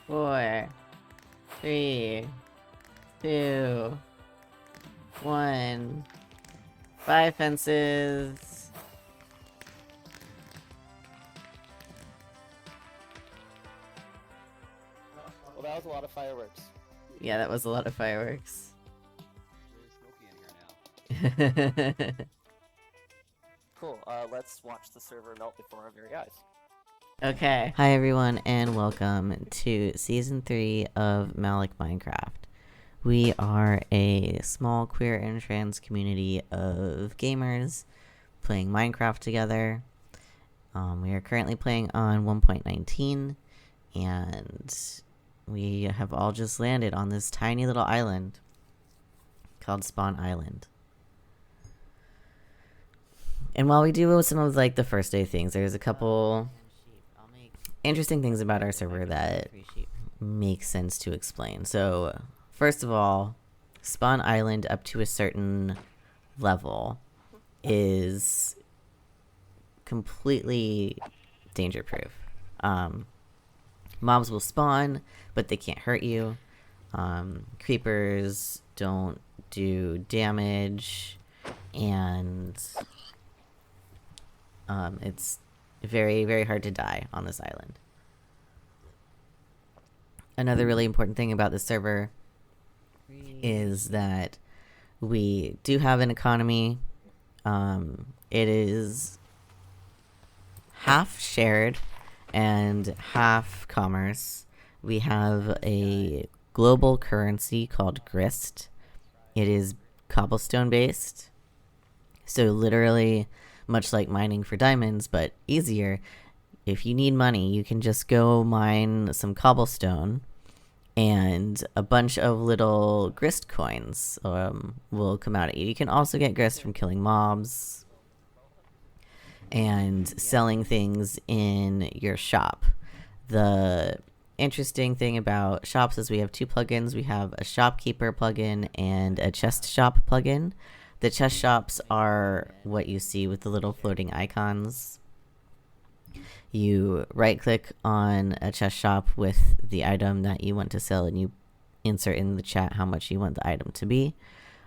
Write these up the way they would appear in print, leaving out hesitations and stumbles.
4, 3, 2, 1. 5 fences. Well, that was a lot of fireworks. Yeah, that was a lot of fireworks. Really smoky in here now. Cool. Let's watch the server melt before our very eyes. Okay. Hi everyone and welcome to Season 3 of Malloc Minecraft. We are a small queer and trans community of gamers playing Minecraft together. We are currently playing on 1.19 and we have all just landed on this tiny little island called Spawn Island. And while we do some of like the first day things, there's a couple interesting things about our server that make sense to explain. So first of all, Spawn Island up to a certain level is completely danger proof. Mobs will spawn, but they can't hurt you. Creepers don't do damage, and it's very, very hard to die on this island. Another really important thing about this server is that we do have an economy. It is half shared and half commerce. We have a global currency called grist. It is cobblestone based. So literally, much like mining for diamonds, but easier. If you need money, you can just go mine some cobblestone, and a bunch of little grist coins will come out at you. You can also get grist from killing mobs and selling things in your shop. The interesting thing about shops is we have two plugins. We have a shopkeeper plugin and a chest shop plugin. The chest shops are what you see with the little floating icons. You right click on a chest shop with the item that you want to sell and you insert in the chat how much you want the item to be.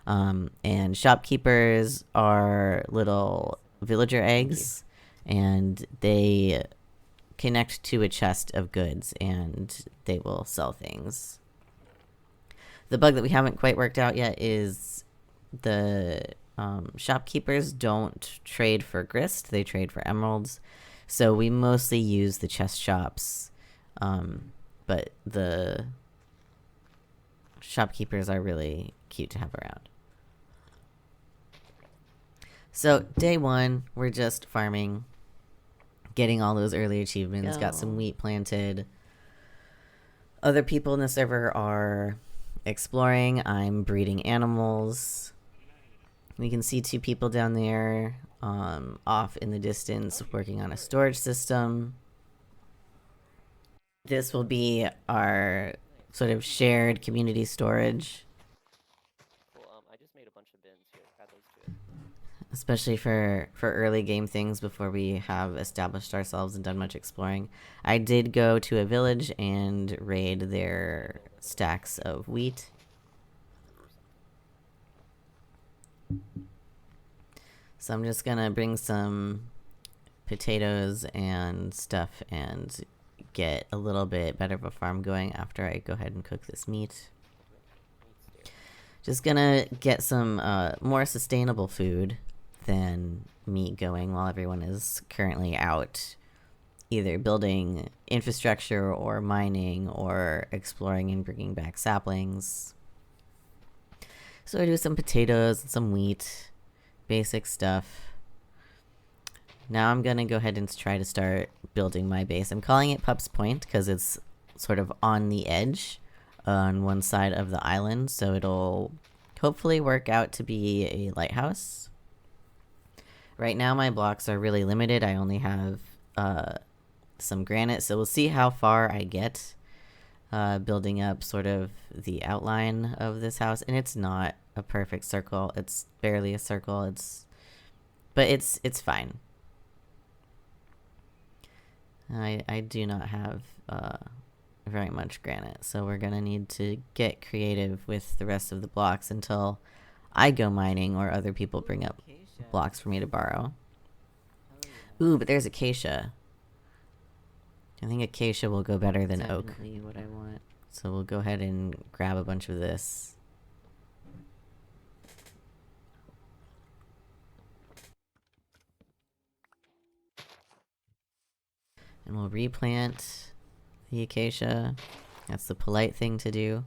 And shopkeepers are little villager eggs, and they connect to a chest of goods and they will sell things. The bug that we haven't quite worked out yet is the shopkeepers don't trade for grist, they trade for emeralds. So we mostly use the chest shops, but the shopkeepers are really cute to have around. So day one, we're just farming, getting all those early achievements, got some wheat planted. Other people in the server are exploring. I'm breeding animals. We can see two people down there off in the distance working on a storage system. This will be our sort of shared community storage. Cool. I just made a bunch of bins here. Add those to it. Especially for early game things before we have established ourselves and done much exploring. I did go to a village and raid their stacks of wheat. So I'm just gonna bring some potatoes and stuff and get a little bit better of a farm going after I go ahead and cook this meat. Just gonna get some more sustainable food than meat going while everyone is currently out either building infrastructure or mining or exploring and bringing back saplings. So I do some potatoes and some wheat, basic stuff. Now I'm gonna go ahead and try to start building my base. I'm calling it Pup's Point because it's sort of on the edge on one side of the island, so it'll hopefully work out to be a lighthouse. Right now my blocks are really limited. I only have some granite, so we'll see how far I get building up sort of the outline of this house. And it's not a perfect circle, it's barely a circle, but it's fine. I do not have very much granite, so we're gonna need to get creative with the rest of the blocks until I go mining or other people bring up Acacia. blocks for me to borrow. Hell yeah. Ooh, but there's acacia. I think acacia will go better than oak. Definitely what I want. So we'll go ahead and grab a bunch of this. And we'll replant the acacia. That's the polite thing to do.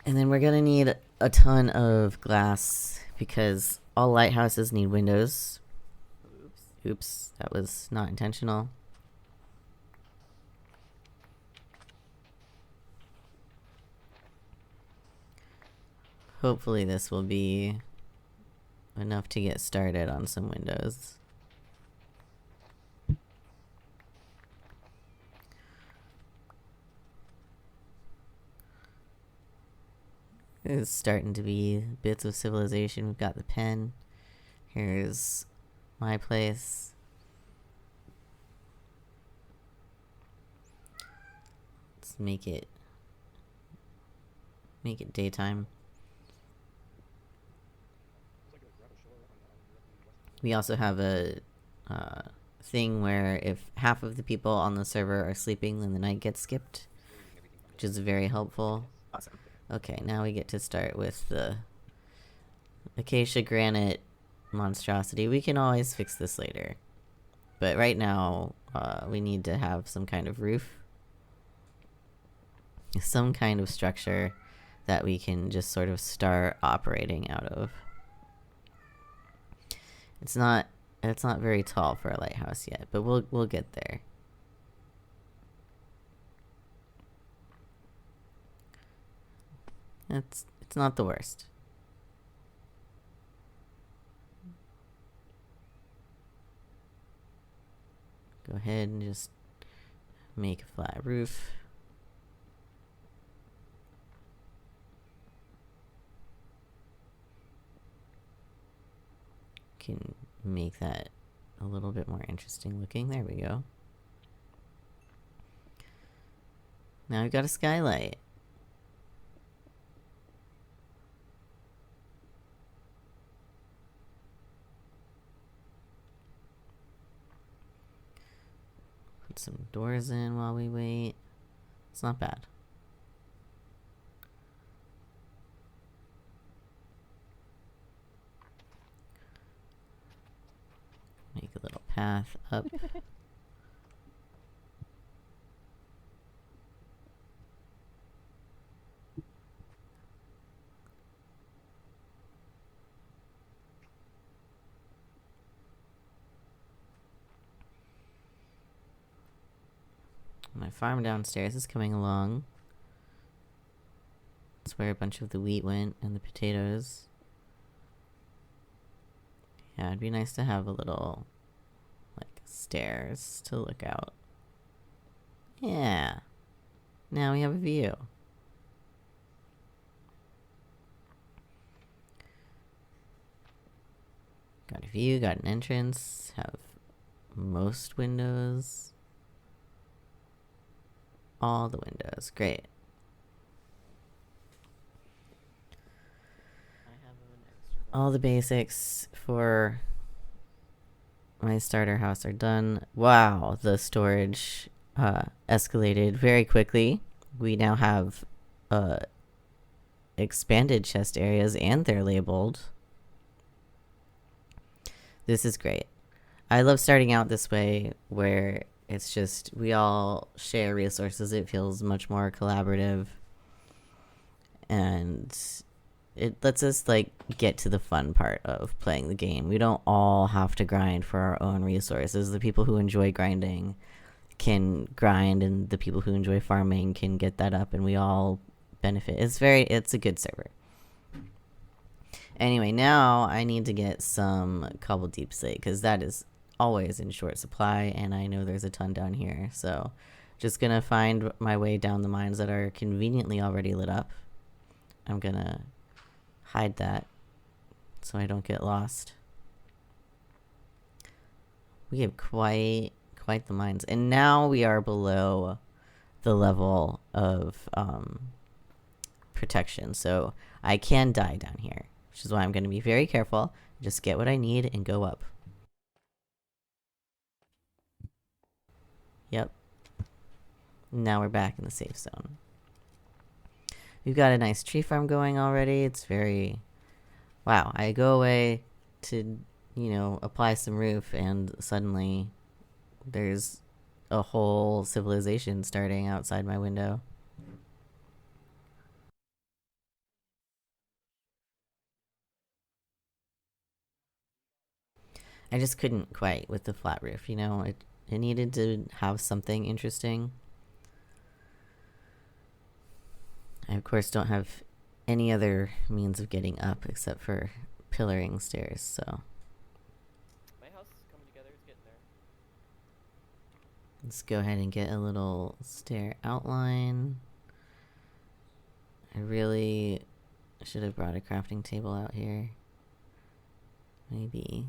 And then we're gonna need a ton of glass because all lighthouses need windows. Oops, that was not intentional. Hopefully this will be enough to get started on some windows. There's starting to be bits of civilization. We've got the pen. Here's my place. Let's make it daytime. We also have a thing where if half of the people on the server are sleeping, then the night gets skipped, which is very helpful. Awesome. Okay, now we get to start with the acacia granite monstrosity. We can always fix this later. But right now, we need to have some kind of roof. Some kind of structure that we can just sort of start operating out of. It's not very tall for a lighthouse yet, but we'll get there. It's not the worst. Go ahead and just make a flat roof. Can make that a little bit more interesting looking. There we go. Now we've got a skylight. Put some doors in while we wait. It's not bad. Make a little path up. My farm downstairs is coming along. That's where a bunch of the wheat went and the potatoes. Yeah, it'd be nice to have a little, like, stairs to look out. Yeah. Now we have a view. Got a view, got an entrance, have most windows. All the windows. Great. All the basics for my starter house are done. Wow, the storage escalated very quickly. We now have expanded chest areas and they're labeled. This is great. I love starting out this way where it's just we all share resources. It feels much more collaborative. And it lets us, like, get to the fun part of playing the game. We don't all have to grind for our own resources. The people who enjoy grinding can grind, and the people who enjoy farming can get that up, and we all benefit. It's a good server. Anyway, now I need to get some cobble deep slate, because that is always in short supply, and I know there's a ton down here. So just gonna find my way down the mines that are conveniently already lit up. I'm gonna hide that so I don't get lost. We have quite the mines, and now we are below the level of protection. So I can die down here, which is why I'm going to be very careful. Just get what I need and go up. Yep. Now we're back in the safe zone. We've got a nice tree farm going already. It's very... Wow, I go away to, apply some roof, and suddenly there's a whole civilization starting outside my window. I just couldn't quite with the flat roof, it needed to have something interesting. I, of course, don't have any other means of getting up except for pillaring stairs, so... My house is coming together. It's getting there. Let's go ahead and get a little stair outline. I really should have brought a crafting table out here. Maybe.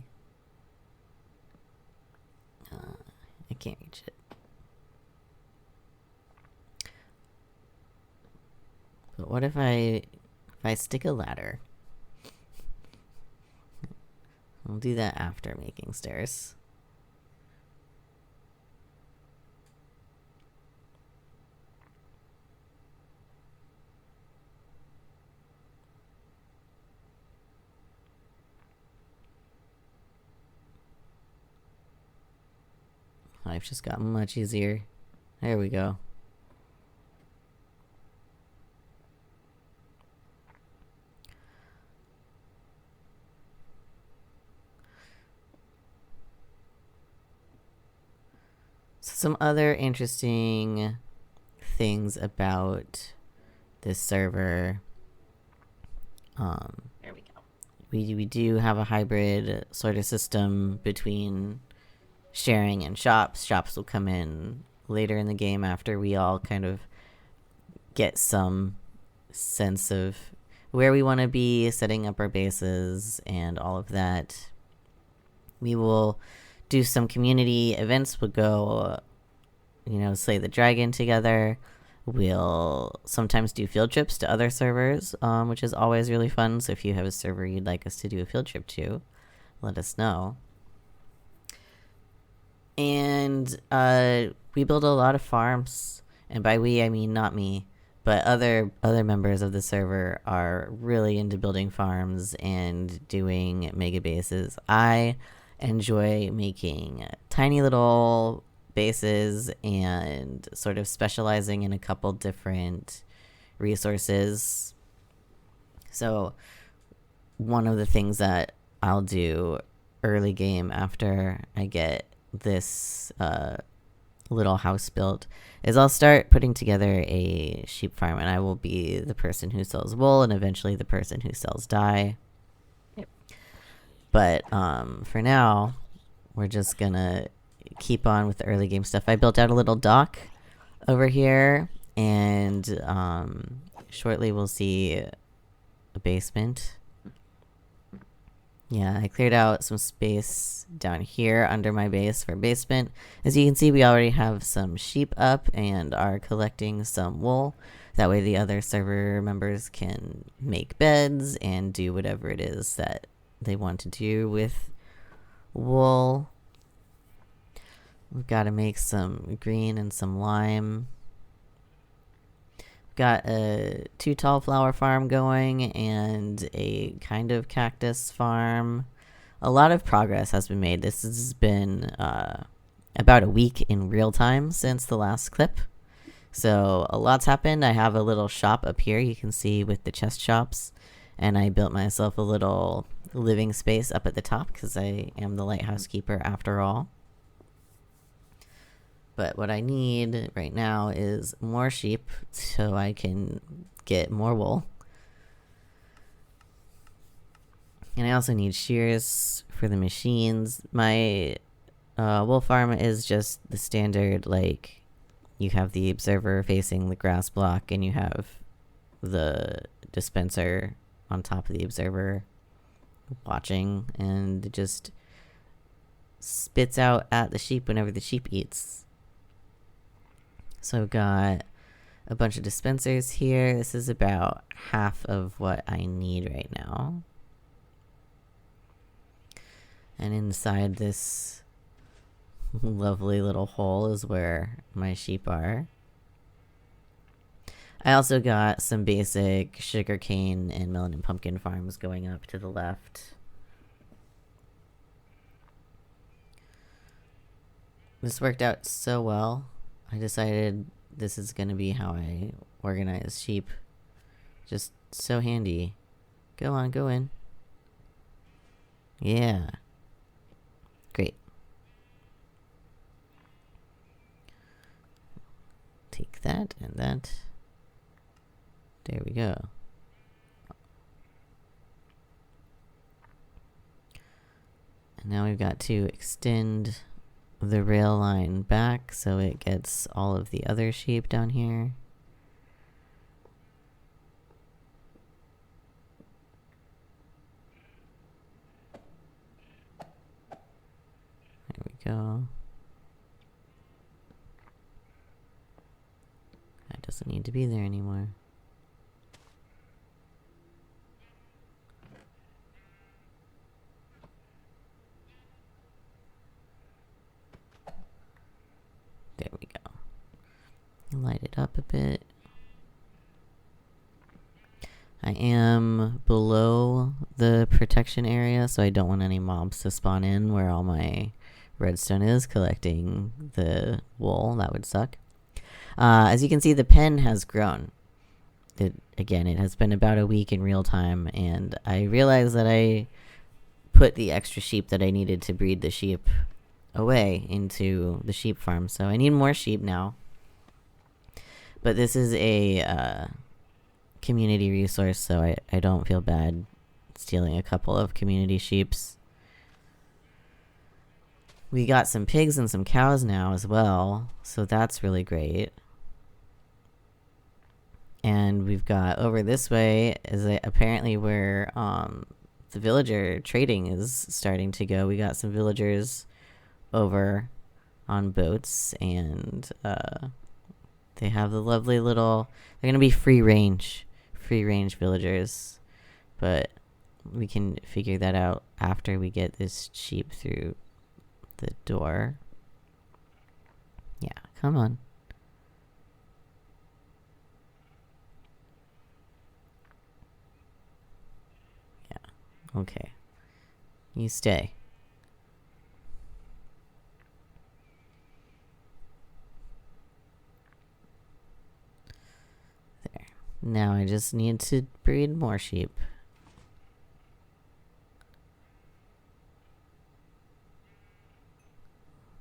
I can't reach it. But what if I stick a ladder? I'll do that after making stairs. Life just got much easier. There we go. So some other interesting things about this server. There we go. We do have a hybrid sort of system between sharing and shops. Shops will come in later in the game after we all kind of get some sense of where we want to be, setting up our bases, and all of that. We will do some community events. We'll go, slay the dragon together. We'll sometimes do field trips to other servers, which is always really fun. So if you have a server you'd like us to do a field trip to, let us know. And we build a lot of farms, and by we I mean not me, but other members of the server are really into building farms and doing mega bases. I enjoy making tiny little bases and sort of specializing in a couple different resources. So one of the things that I'll do early game after I get this little house built is I'll start putting together a sheep farm, and I will be the person who sells wool and eventually the person who sells dye. Yep. But for now, we're just gonna keep on with the early game stuff. I built out a little dock over here, and shortly we'll see a basement. Yeah, I cleared out some space down here under my base for basement. As you can see, we already have some sheep up and are collecting some wool. That way the other server members can make beds and do whatever it is that they want to do with wool. We've got to make some green and some lime. Got a 2 tall flower farm going and a kind of cactus farm. A lot of progress has been made. This has been about a week in real time since the last clip. So a lot's happened. I have a little shop up here you can see with the chest shops. And I built myself a little living space up at the top because I am the lighthouse keeper after all. But what I need right now is more sheep so I can get more wool. And I also need shears for the machines. My wool farm is just the standard, like, you have the observer facing the grass block and you have the dispenser on top of the observer watching, and it just spits out at the sheep whenever the sheep eats. So I've got a bunch of dispensers here. This is about half of what I need right now. And inside this lovely little hole is where my sheep are. I also got some basic sugarcane and melon and pumpkin farms going up to the left. This worked out so well. I decided this is going to be how I organize sheep. Just so handy. Go on, go in. Yeah. Great. Take that and that. There we go. And now we've got to extend the rail line back so it gets all of the other sheep down here. There we go. That doesn't need to be there anymore. There we go. Light it up a bit. I am below the protection area, so I don't want any mobs to spawn in where all my redstone is collecting the wool. That would suck. As you can see, the pen has grown. It has been about a week in real time, and I realized that I put the extra sheep that I needed to breed the sheep away into the sheep farm. So I need more sheep now. But this is a community resource, so I don't feel bad stealing a couple of community sheeps. We got some pigs and some cows now as well, so that's really great. And we've got over this way is apparently where the villager trading is starting to go. We got some villagers over on boats, and they have the lovely little, they're gonna be free range villagers, but we can figure that out after we get this sheep through the door. Yeah, come on. Yeah, okay, you stay. Now I just need to breed more sheep.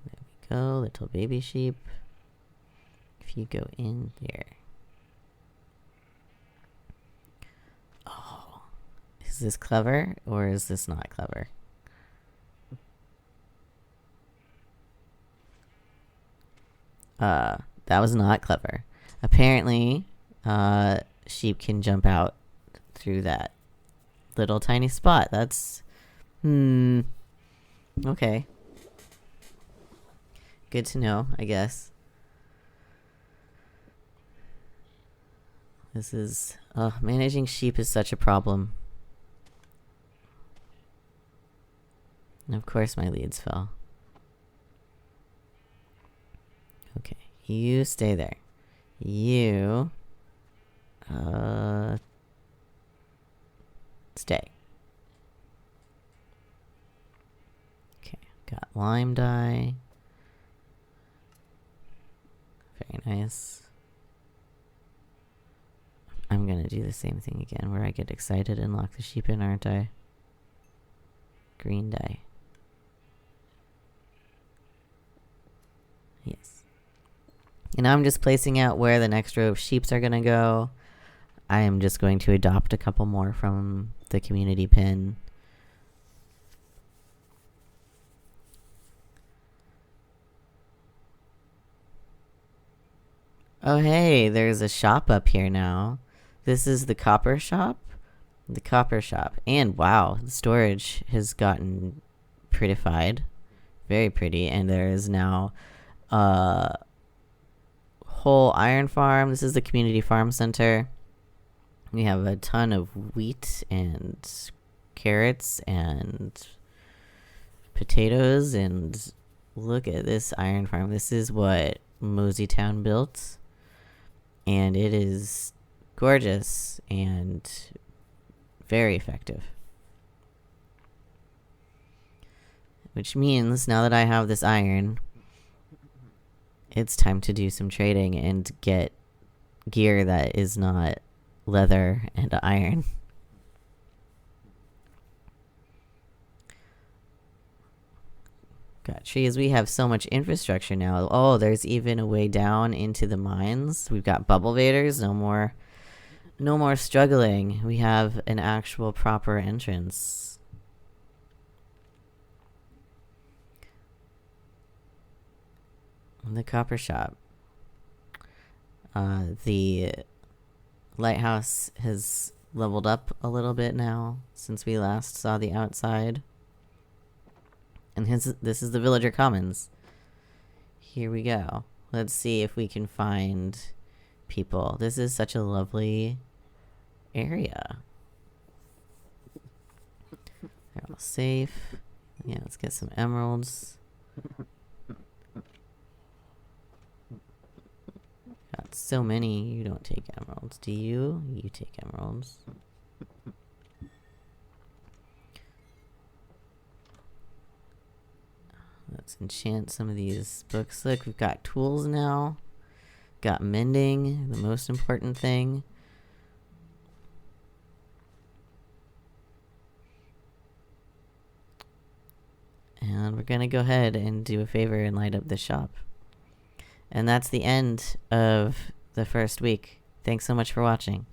There we go, little baby sheep. If you go in there. Oh, is this clever or is this not clever? That was not clever. Apparently, sheep can jump out through that little tiny spot. That's okay, good to know, I guess. This is managing sheep is such a problem. And of course my leads fell. Okay, you stay there. You stay. Okay, got lime dye. Very nice. I'm gonna do the same thing again where I get excited and lock the sheep in, aren't I? Green dye. Yes. And now I'm just placing out where the next row of sheeps are gonna go. I am just going to adopt a couple more from the community pen. Oh hey, there's a shop up here now. This is the copper shop. The copper shop. And wow, the storage has gotten prettified. Very pretty. And there is now whole iron farm. This is the community farm center. We have a ton of wheat and carrots and potatoes, and look at this iron farm. This is what Moseytown built, and it is gorgeous and very effective. Which means now that I have this iron, it's time to do some trading and get gear that is not leather and iron. Got trees. We have so much infrastructure now. Oh, there's even a way down into the mines. We've got bubble vaders. No more struggling. We have an actual proper entrance. The copper shop. The lighthouse has leveled up a little bit now since we last saw the outside. And this is the villager commons. Here we go. Let's see if we can find people. This is such a lovely area. They're all safe. Yeah, let's get some emeralds. Got so many. You don't take emeralds, do you? You take emeralds. Let's enchant some of these books. Look, we've got tools now. Got mending, the most important thing. And we're gonna go ahead and do a favor and light up the shop. And that's the end of the first week. Thanks so much for watching.